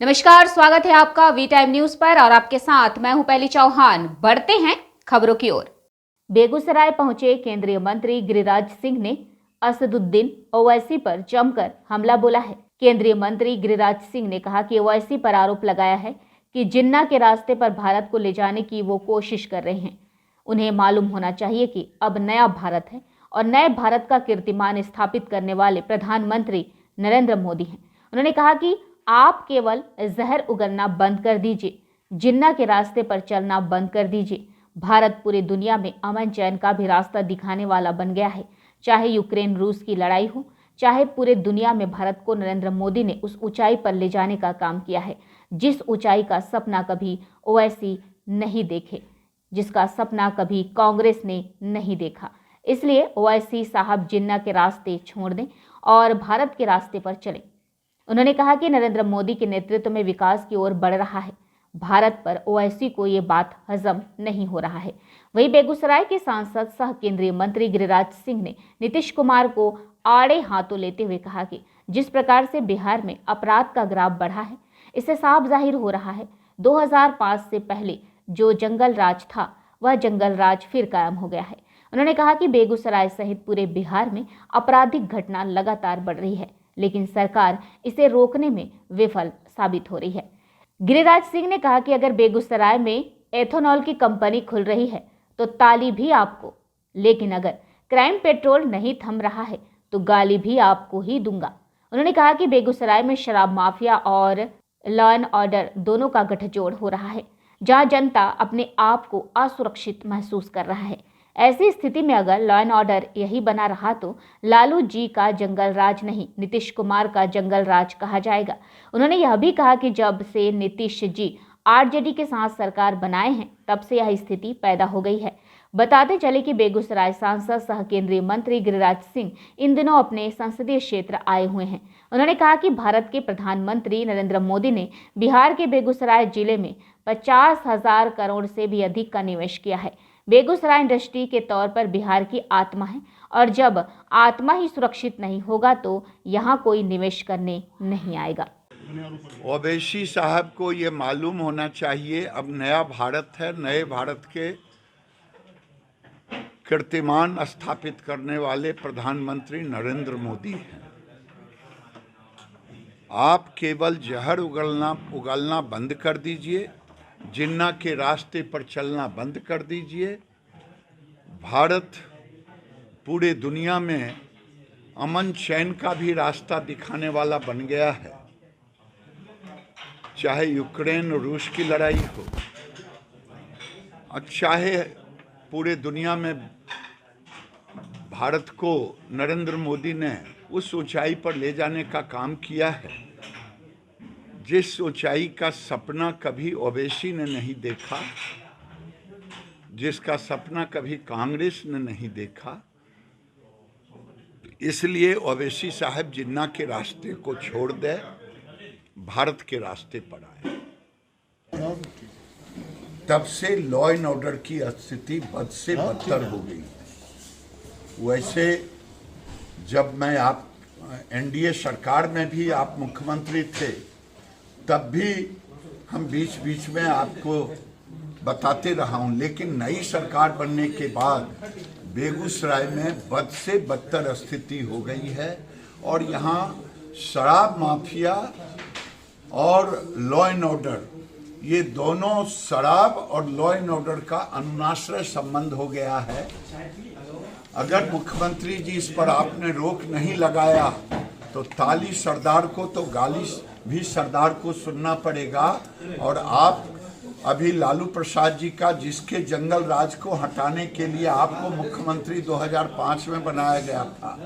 नमस्कार, स्वागत है आपका वी टाइम न्यूज पर और आपके साथ मैं हूं पहली चौहान। बढ़ते हैं खबरों की ओर। बेगूसराय पहुंचे केंद्रीय मंत्री गिरिराज सिंह ने असदुद्दीन ओवैसी पर जमकर हमला बोला है। केंद्रीय मंत्री गिरिराज सिंह ने कहा कि ओवैसी पर आरोप लगाया है कि जिन्ना के रास्ते पर भारत को ले जाने की वो कोशिश कर रहे हैं। उन्हें मालूम होना चाहिए कि अब नया भारत है और नए भारत का कीर्तिमान स्थापित करने वाले प्रधानमंत्री नरेंद्र मोदी हैं। उन्होंने कहा कि आप केवल जहर उगलना बंद कर दीजिए, जिन्ना के रास्ते पर चलना बंद कर दीजिए। भारत पूरी दुनिया में अमन चैन का भी रास्ता दिखाने वाला बन गया है। चाहे यूक्रेन रूस की लड़ाई हो, चाहे पूरे दुनिया में भारत को नरेंद्र मोदी ने उस ऊंचाई पर ले जाने का काम किया है जिस ऊंचाई का सपना कभी ओवैसी नहीं देखे, जिसका सपना कभी कांग्रेस ने नहीं देखा। इसलिए ओवैसी साहब जिन्ना के रास्ते छोड़ दें और भारत के रास्ते पर चलें। उन्होंने कहा कि नरेंद्र मोदी के नेतृत्व में विकास की ओर बढ़ रहा है। भारत पर ओवैसी को ये बात हजम नहीं हो रहा है। वहीं बेगूसराय के सांसद सह केंद्रीय मंत्री गिरिराज सिंह ने नीतीश कुमार को आड़े हाथों लेते हुए कहा कि जिस प्रकार से बिहार में अपराध का ग्राफ बढ़ा है, इससे साफ जाहिर हो रहा है 2005 से पहले जो जंगल राज था वह जंगल राज फिर कायम हो गया है। उन्होंने कहा कि बेगूसराय सहित पूरे बिहार में आपराधिक घटना लगातार बढ़ रही है, लेकिन सरकार इसे रोकने में विफल साबित हो रही है। गिरिराज सिंह ने कहा कि अगर बेगूसराय में एथेनॉल की कंपनी खुल रही है तो ताली भी आपको, लेकिन अगर क्राइम पेट्रोल नहीं थम रहा है तो गाली भी आपको ही दूंगा। उन्होंने कहा कि बेगूसराय में शराब माफिया और लॉ एंड ऑर्डर दोनों का गठजोड़ हो रहा है, जहां जनता अपने आप को असुरक्षित महसूस कर रहा है। ऐसी स्थिति में अगर लॉ एंड ऑर्डर यही बना रहा तो लालू जी का जंगल राज नहीं, नीतीश कुमार का जंगल राज कहा जाएगा। उन्होंने यह भी कहा कि जब से नीतीश जी आरजेडी के साथ सरकार बनाए हैं तब से यह स्थिति पैदा हो गई है। बताते चले कि बेगूसराय सांसद सह केंद्रीय मंत्री गिरिराज सिंह इन दिनों अपने संसदीय क्षेत्र आए हुए हैं। उन्होंने कहा कि भारत के प्रधानमंत्री नरेंद्र मोदी ने बिहार के बेगूसराय जिले में 50,000 करोड़ से भी अधिक का निवेश किया है। बेगूसराय इंडस्ट्री के तौर पर बिहार की आत्मा है और जब आत्मा ही सुरक्षित नहीं होगा तो यहाँ कोई निवेश करने नहीं आएगा। ओवैसी साहब को ये मालूम होना चाहिए अब नया भारत है, नए भारत के कीर्तिमान स्थापित करने वाले प्रधानमंत्री नरेंद्र मोदी हैं। आप केवल जहर उगलना बंद कर दीजिए, जिन्ना के रास्ते पर चलना बंद कर दीजिए। भारत पूरे दुनिया में अमन चैन का भी रास्ता दिखाने वाला बन गया है। चाहे यूक्रेन और रूस की लड़ाई हो और चाहे पूरे दुनिया में भारत को नरेंद्र मोदी ने उस ऊंचाई पर ले जाने का काम किया है जिस ऊंचाई का सपना कभी ओवैसी ने नहीं देखा, जिसका सपना कभी कांग्रेस ने नहीं देखा। इसलिए ओवैसी साहब जिन्ना के रास्ते को छोड़ दे, भारत के रास्ते पर आए। तब से लॉ एंड ऑर्डर की स्थिति बद से बदतर हो गई। वैसे जब मैं आप एनडीए सरकार में भी आप मुख्यमंत्री थे तब भी हम बीच बीच में आपको बताते रहा हूं, लेकिन नई सरकार बनने के बाद बेगूसराय में बद से बदतर स्थिति हो गई है और यहाँ शराब माफिया और लॉ एंड ऑर्डर, ये दोनों शराब और लॉ एंड ऑर्डर का अनुनाश्रय संबंध हो गया है। अगर मुख्यमंत्री जी इस पर आपने रोक नहीं लगाया तो ताली सरदार को तो गाली भी सरदार को सुनना पड़ेगा। और आप अभी लालू प्रसाद जी का, जिसके जंगल राज को हटाने के लिए आपको मुख्यमंत्री 2005 में बनाया गया था,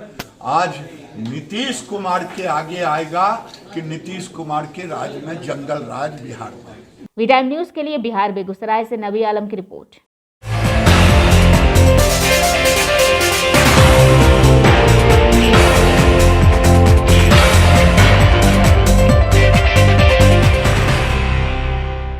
आज नीतीश कुमार के आगे आएगा कि नीतीश कुमार के राज में जंगल राज बिहार में। वी टाइम न्यूज के लिए बिहार बेगूसराय से नबी आलम की रिपोर्ट।